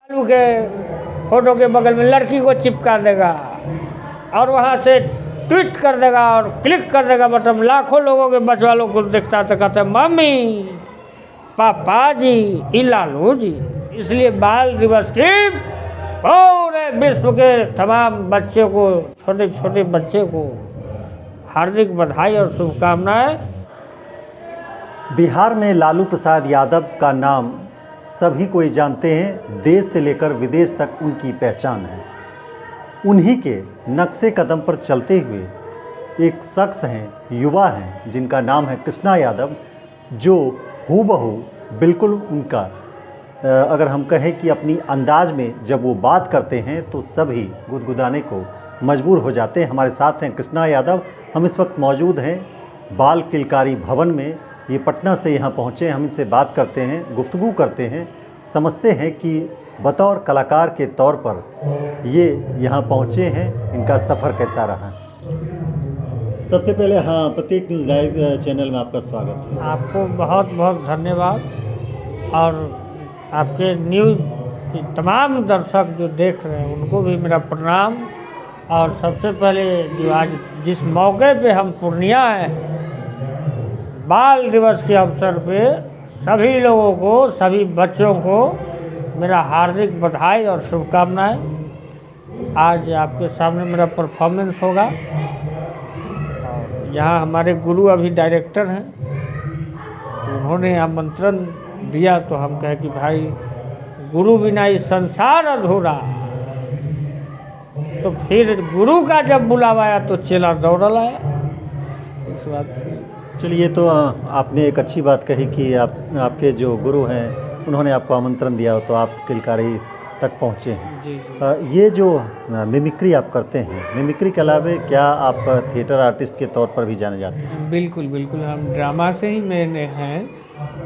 लालू के फोटो के बगल में लड़की को चिपका देगा और वहाँ से ट्वीट कर देगा और क्लिक कर देगा बटन। लाखों लोगों के बच्चा लोग को देखता तो कहते मम्मी पापा जी ये लालू जी। इसलिए बाल दिवस की पूरे विश्व के तमाम बच्चे को, छोटे छोटे बच्चे को हार्दिक बधाई और शुभकामनाएं। बिहार में लालू प्रसाद यादव का नाम सभी कोई जानते हैं, देश से लेकर विदेश तक उनकी पहचान है। उन्हीं के नक्शे कदम पर चलते हुए एक शख्स हैं, युवा हैं, जिनका नाम है कृष्णा यादव, जो हूबहू बिल्कुल उनका अगर हम कहें कि अपनी अंदाज में जब वो बात करते हैं तो सभी गुदगुदाने को मजबूर हो जाते हैं। हमारे साथ हैं कृष्णा यादव। हम इस वक्त मौजूद हैं बाल किलकारी भवन में। ये पटना से यहाँ पहुँचे। हम इनसे बात करते हैं, गुफ्तगू करते हैं, समझते हैं कि बतौर कलाकार के तौर पर ये यहाँ पहुँचे हैं, इनका सफ़र कैसा रहा। सबसे पहले हाँ, प्रत्येक न्यूज़ लाइव चैनल में आपका स्वागत है। आपको बहुत बहुत धन्यवाद और आपके न्यूज़ के तमाम दर्शक जो देख रहे हैं उनको भी मेरा प्रणाम। और सबसे पहले जो आज जिस मौके पे हम पूर्णिया हैं, बाल दिवस के अवसर पे सभी लोगों को, सभी बच्चों को मेरा हार्दिक बधाई और शुभकामनाएं। आज आपके सामने मेरा परफॉर्मेंस होगा। और यहाँ हमारे गुरु अभी डायरेक्टर हैं, तो उन्होंने आमंत्रण दिया तो हम कहे कि भाई गुरु बिना इस संसार अधूरा। तो फिर गुरु का जब बुलावा आया तो चेला दौड़ल आया। इस बात से चलिए, तो आपने एक अच्छी बात कही कि आपके जो गुरु हैं उन्होंने आपको आमंत्रण दिया तो आप किलकारी तक पहुँचे हैं। जी। ये जो मिमिक्री आप करते हैं, मिमिक्री के अलावा क्या आप थिएटर आर्टिस्ट के तौर पर भी जाने जाते हैं? बिल्कुल बिल्कुल, हम ड्रामा से ही मैंने हैं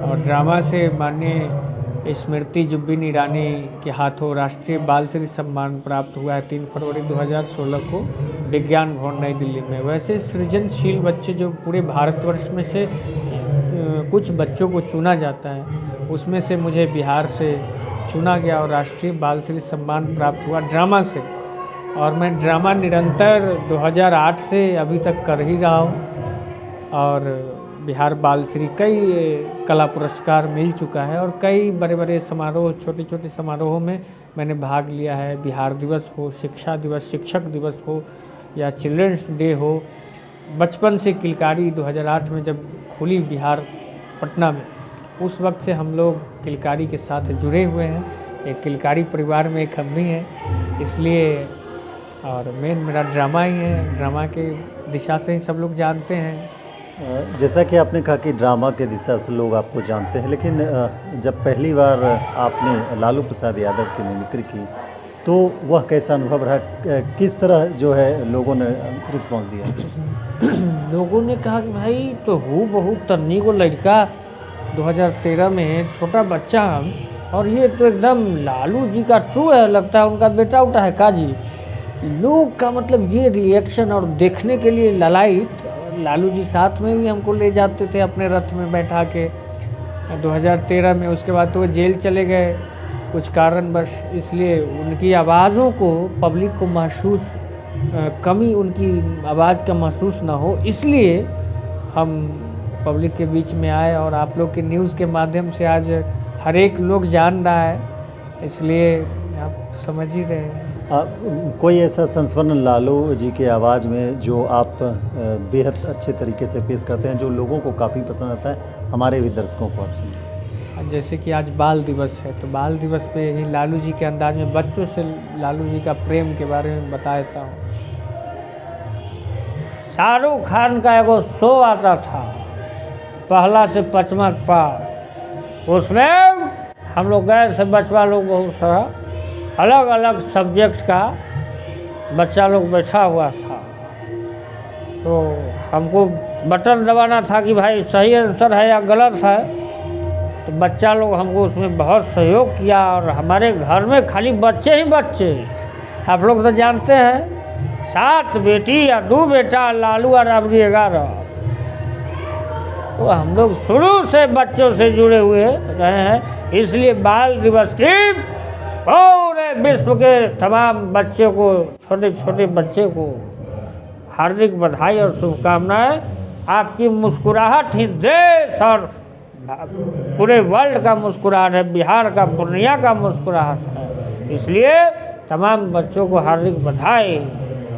और ड्रामा से माननीय स्मृति जुब्बिन ईरानी के हाथों राष्ट्रीय बाल श्री सम्मान प्राप्त हुआ है 3 फरवरी 2016 को विज्ञान भवन नई दिल्ली में। वैसे सृजनशील बच्चे जो पूरे भारतवर्ष में से कुछ बच्चों को चुना जाता है, उसमें से मुझे बिहार से चुना गया और राष्ट्रीय बाल श्री सम्मान प्राप्त हुआ ड्रामा से। और मैं ड्रामा निरंतर 2008 से अभी तक कर ही रहा हूँ और बिहार बाल श्री कई कला पुरस्कार मिल चुका है और कई बड़े बड़े समारोह, छोटे छोटे समारोहों में मैंने भाग लिया है। बिहार दिवस हो, शिक्षा दिवस, शिक्षक दिवस हो या चिल्ड्रंस डे हो। बचपन से किलकारी 2008 में जब खुली बिहार पटना में, उस वक्त से हम लोग किलकारी के साथ जुड़े हुए हैं। एक किलकारी परिवार में एक हम भी हैं, इसलिए और मेन मेरा ड्रामा ही है। ड्रामा के दिशा से ही सब लोग जानते हैं। जैसा कि आपने कहा कि ड्रामा के दिशा से लोग आपको जानते हैं, लेकिन जब पहली बार आपने लालू प्रसाद यादव की मिमिक्री की तो वह कैसा अनुभव रहा? किस तरह जो है लोगों ने रिस्पांस दिया? लोगों ने कहा कि भाई तो हूबहू तन्नी को लड़का 2013 में छोटा बच्चा हम, और ये तो एकदम लालू जी का ट्रू है, लगता है उनका बेटा उठा है काजी। लोग का मतलब ये रिएक्शन और देखने के लिए ललायत। लालू जी साथ में भी हमको ले जाते थे अपने रथ में बैठा के 2013 में। उसके बाद तो वो जेल चले गए कुछ कारणवश, इसलिए उनकी आवाज़ों को पब्लिक को महसूस कमी, उनकी आवाज़ का महसूस ना हो, इसलिए हम पब्लिक के बीच में आए। और आप लोग के न्यूज़ के माध्यम से आज हर एक लोग जान रहा है, इसलिए आप समझ ही रहे हैं। कोई ऐसा संस्मरण लालू जी के आवाज़ में जो आप बेहद अच्छे तरीके से पेश करते हैं, जो लोगों को काफ़ी पसंद आता है, हमारे भी दर्शकों को आप सुनिए? जैसे कि आज बाल दिवस है, तो बाल दिवस पे ही लालू जी के अंदाज में बच्चों से लालू जी का प्रेम के बारे में बता देता हूँ। शाहरुख खान का एगो शो आता था, पहला से 5वां पास। उसमें हम लोग गए थे, बचवा लोग बहुत सारा, अलग अलग सब्जेक्ट का बच्चा लोग बैठा हुआ था। तो हमको बटन दबाना था कि भाई सही आंसर है या गलत है। तो बच्चा लोग हमको उसमें बहुत सहयोग किया और हमारे घर में खाली बच्चे ही बच्चे, आप लोग तो जानते हैं 7 बेटी या 2 बेटा, लालू और राबड़ी 11। तो हम लोग शुरू से बच्चों से जुड़े हुए रहे हैं, इसलिए बाल दिवस की विश्व के तमाम बच्चों को, छोटे छोटे बच्चे को हार्दिक बधाई और शुभकामनाएं। आपकी मुस्कुराहट ही देश और पूरे वर्ल्ड का मुस्कुराहट है, बिहार का, पूर्णिया का मुस्कुराहट है। इसलिए तमाम बच्चों को हार्दिक बधाई।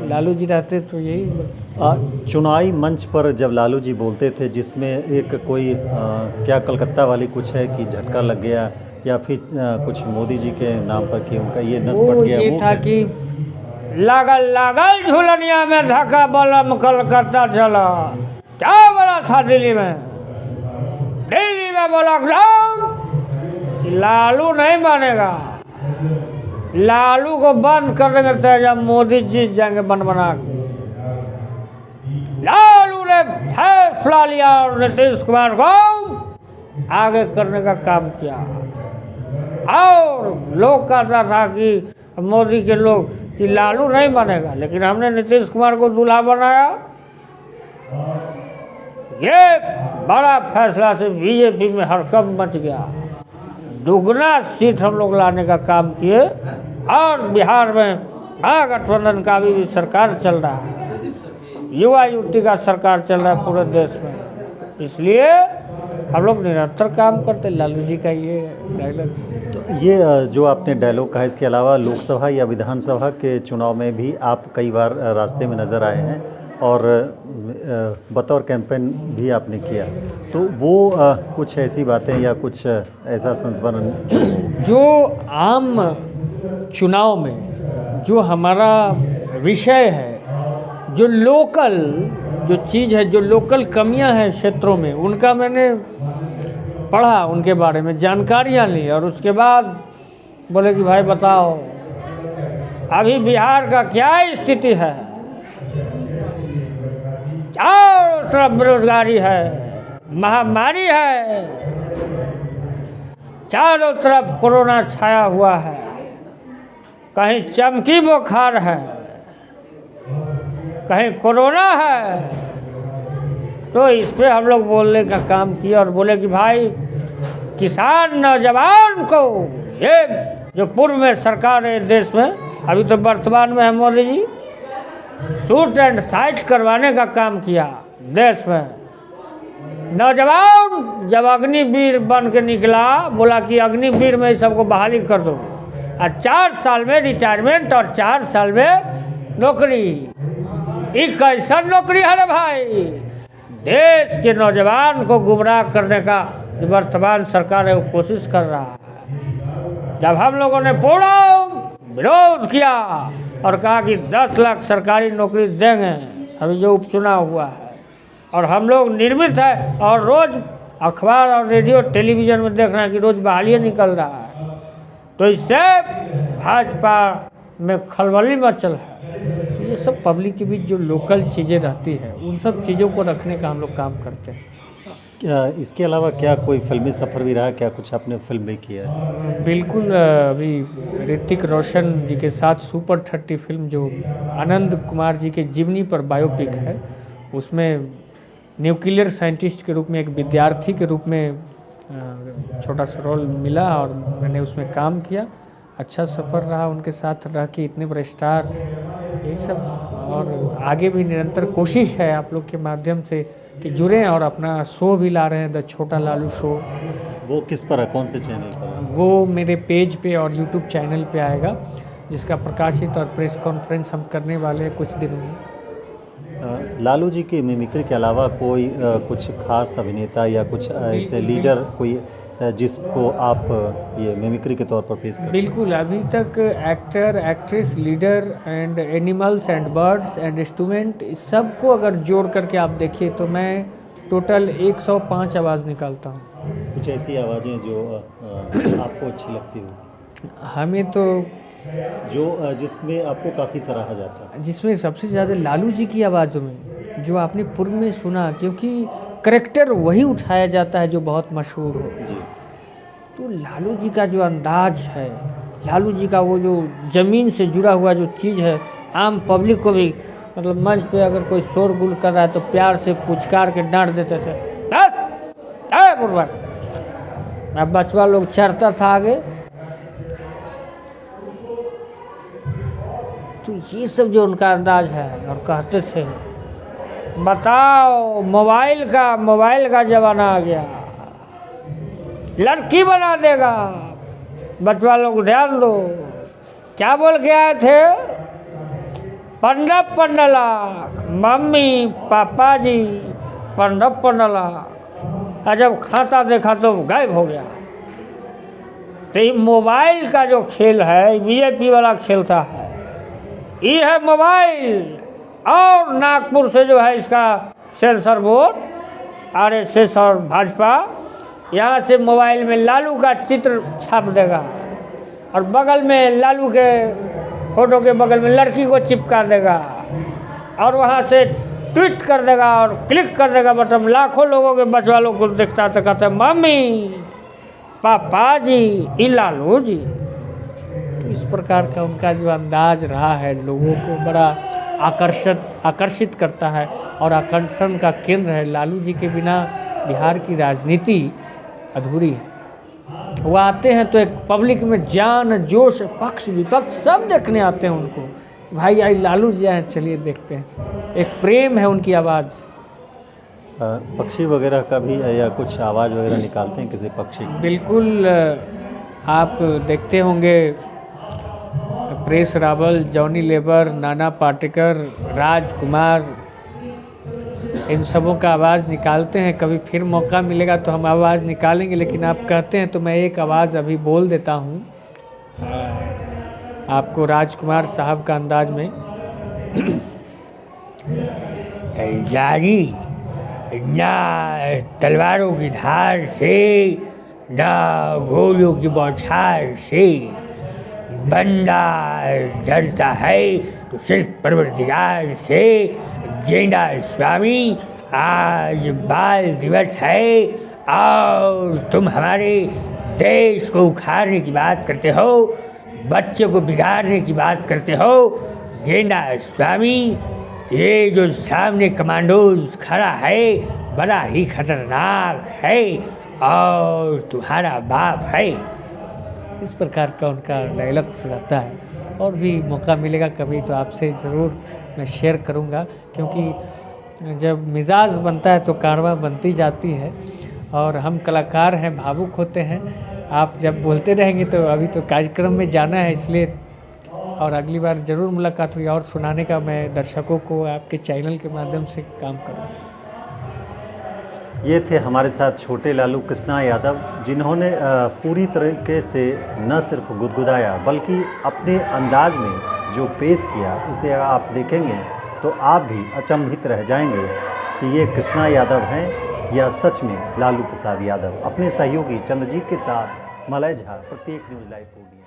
लालू जी रहते तो यही चुनावी मंच पर जब लालू जी बोलते थे, जिसमें एक कोई क्या कलकत्ता वाली कुछ है कि झटका लग गया, या फिर कुछ मोदी जी के नाम पर कि उनका ये नस पट गया, ये वो था कि लागल लागल झुलनिया में धक्का बलम कलकत्ता चला। क्या बोला था दिल्ली में? दिल्ली में बोला लालू नहीं मानेगा, लालू को बंद कर देंगे तो जब मोदी जीत जाएंगे बन बना के। लालू ने फैसला लिया और नीतीश कुमार को आगे करने का काम किया। और लोग कहता था कि मोदी के लोग कि लालू नहीं बनेगा, लेकिन हमने नीतीश कुमार को दूल्हा बनाया। ये बड़ा फैसला से बीजेपी में हड़कंप मच गया। दुगना सीट हम लोग लाने का काम किए और बिहार में महागठबंधन का भी सरकार चल रहा है, युवा युवती का सरकार चल रहा है पूरे देश में। इसलिए हम लोग निरंतर काम करते। लालू जी का ये डायलॉग, तो ये जो आपने डायलॉग कहा, इसके अलावा लोकसभा या विधानसभा के चुनाव में भी आप कई बार रास्ते में नज़र आए हैं और बतौर कैंपेन भी आपने किया, तो वो कुछ ऐसी बातें या कुछ ऐसा संस्मरण जो आम चुनाव में जो हमारा विषय है, जो लोकल जो चीज़ है, जो लोकल कमियां हैं क्षेत्रों में, उनका मैंने पढ़ा, उनके बारे में जानकारियां ली और उसके बाद बोले कि भाई बताओ अभी बिहार का क्या स्थिति है। चारों तरफ बेरोजगारी है, महामारी है, चारों तरफ कोरोना छाया हुआ है, कहीं चमकी बुखार है, कहीं कोरोना है। तो इस पे हम लोग बोलने का काम किया और बोले कि भाई किसान नौजवान को, ये जो पूर्व में सरकार है देश में, अभी तो वर्तमान में है Modi ji, shoot and site करवाने का काम किया देश में। नौजवान जब अग्निवीर बन के निकला, बोला कि अग्निवीर में सबको बहाली कर दो और 4 साल में रिटायरमेंट और 4 साल में नौकरी। ये कैसा नौकरी है रे भाई? देश के नौजवान को गुमराह करने का जो वर्तमान सरकार है वो कोशिश कर रहा है। जब हम लोगों ने पूरा विरोध किया और कहा कि 10 लाख सरकारी नौकरी देंगे, अभी जो उपचुनाव हुआ है, और हम लोग निर्मित है और रोज़ अखबार और रेडियो टेलीविज़न में देख रहे हैं कि रोज़ बहाली निकल रहा है, तो इससे भाजपा में खलबली मचल है। ये सब पब्लिक के बीच जो लोकल चीज़ें रहती हैं, उन सब चीज़ों को रखने का हम लोग काम करते हैं। क्या इसके अलावा क्या कोई फिल्मी सफ़र भी रहा, क्या कुछ आपने फिल्म भी किया है? बिल्कुल, अभी ऋतिक रोशन जी के साथ सुपर 30 फिल्म जो आनंद कुमार जी के जीवनी पर बायोपिक है, उसमें न्यूक्लियर साइंटिस्ट के रूप में, एक विद्यार्थी के रूप में छोटा सा रोल मिला और मैंने उसमें काम किया। अच्छा सफ़र रहा उनके साथ रह के, इतने बड़े स्टार, यही सब। और आगे भी निरंतर कोशिश है आप लोग के माध्यम से कि जुड़ें और अपना शो भी ला रहे हैं, द छोटा लालू शो। वो किस पर है, कौन से चैनल पर? वो मेरे पेज पे और यूट्यूब चैनल पे आएगा, जिसका प्रकाशित और प्रेस कॉन्फ्रेंस हम करने वाले हैं कुछ दिनों में। लालू जी की मिमिक्री के अलावा कोई कुछ खास अभिनेता या कुछ ऐसे लीडर कोई जिसको आप ये मिमिक्री के तौर पर पेश करें? बिल्कुल, अभी तक actor, actress, leader and animals and birds and instrument, सबको अगर जोड़ करके आप देखिए तो मैं टोटल 105 आवाज़ निकालता हूँ। कुछ ऐसी आवाज़ें जो आपको अच्छी लगती हो? हमें तो जो जिसमें आपको काफ़ी सराहा जाता है? जिसमें सबसे ज़्यादा लालू जी की आवाज़ों में, जो आपने पूर्व में सुना, क्योंकि करैक्टर वही उठाया जाता है जो बहुत मशहूर हो जी। तो लालू जी का जो अंदाज है, लालू जी का वो जो ज़मीन से जुड़ा हुआ जो चीज़ है, आम पब्लिक को भी, मतलब मंच पे अगर कोई शोरगुल कर रहा है तो प्यार से पुचकार के डांट देते थे, अब बचवा लोग चढ़ता था आगे, तो ये सब जो उनका अंदाज है। और कहते थे बताओ मोबाइल का ज़माना आ गया, लड़की बना देगा, बचवा लोग ध्यान दो। क्या बोल के आए थे? 15 लाख, मम्मी पापा जी 15 लाख। और जब खाता देखा तो गायब हो गया। तो ये मोबाइल का जो खेल है, बीजेपी वाला खेलता है, ये है मोबाइल। और नागपुर से जो है इसका सेंसर बोर्ड, आरएसएस और भाजपा यहाँ से मोबाइल में लालू का चित्र छाप देगा और बगल में लालू के फोटो के बगल में लड़की को चिपका देगा और वहाँ से ट्वीट कर देगा और क्लिक कर देगा बटन। लाखों लोगों के बचवा लोग को देखता तो कहते मम्मी पापा जी ई लालू जी। तो इस प्रकार का उनका जो अंदाज रहा है लोगों को बड़ा आकर्षित करता है और आकर्षण का केंद्र है। लालू जी के बिना बिहार की राजनीति अधूरी है। वो आते हैं तो एक पब्लिक में जान जोश, पक्ष विपक्ष सब देखने आते हैं उनको। भाई आई लालू जी आए, चलिए देखते हैं। एक प्रेम है उनकी आवाज़। पक्षी वगैरह का भी या कुछ आवाज़ वगैरह निकालते हैं किसी पक्षी? बिल्कुल, आप देखते होंगे press Rawal, Johnny labour, Nana Patekar, राजकुमार, इन सबों का आवाज़ निकालते हैं। कभी फिर मौका मिलेगा तो हम आवाज़ निकालेंगे, लेकिन आप कहते हैं तो मैं एक आवाज़ अभी बोल देता हूँ आपको राजकुमार साहब का अंदाज में। जारी ना तलवारों की धार से, ना गोलियों की बौछार से बंदा डरता है तो सिर्फ परवरदिगार से। गेंदा स्वामी आज बाल दिवस है और तुम हमारे देश को उखाड़ने की बात करते हो, बच्चे को बिगाड़ने की बात करते हो। गेंदा स्वामी, ये जो सामने कमांडोज खड़ा है बड़ा ही खतरनाक है और तुम्हारा बाप है। इस प्रकार का उनका डायलॉग्स रहता है। और भी मौका मिलेगा कभी तो आपसे ज़रूर मैं शेयर करूंगा, क्योंकि जब मिजाज बनता है तो कारवां बनती जाती है और हम कलाकार हैं, भावुक होते हैं। आप जब बोलते रहेंगे तो अभी तो कार्यक्रम में जाना है, इसलिए और अगली बार ज़रूर मुलाकात हुई और सुनाने का मैं दर्शकों को आपके चैनल के माध्यम से काम करूँगा। ये थे हमारे साथ छोटे लालू कृष्णा यादव, जिन्होंने पूरी तरीके से न सिर्फ गुदगुदाया बल्कि अपने अंदाज में जो पेश किया उसे आप देखेंगे तो आप भी अचंभित रह जाएंगे कि ये कृष्णा यादव हैं या सच में लालू प्रसाद यादव। अपने सहयोगी चंद्रजीत के साथ मलय झा, प्रत्येक न्यूज़ लाइव पूर्णिया।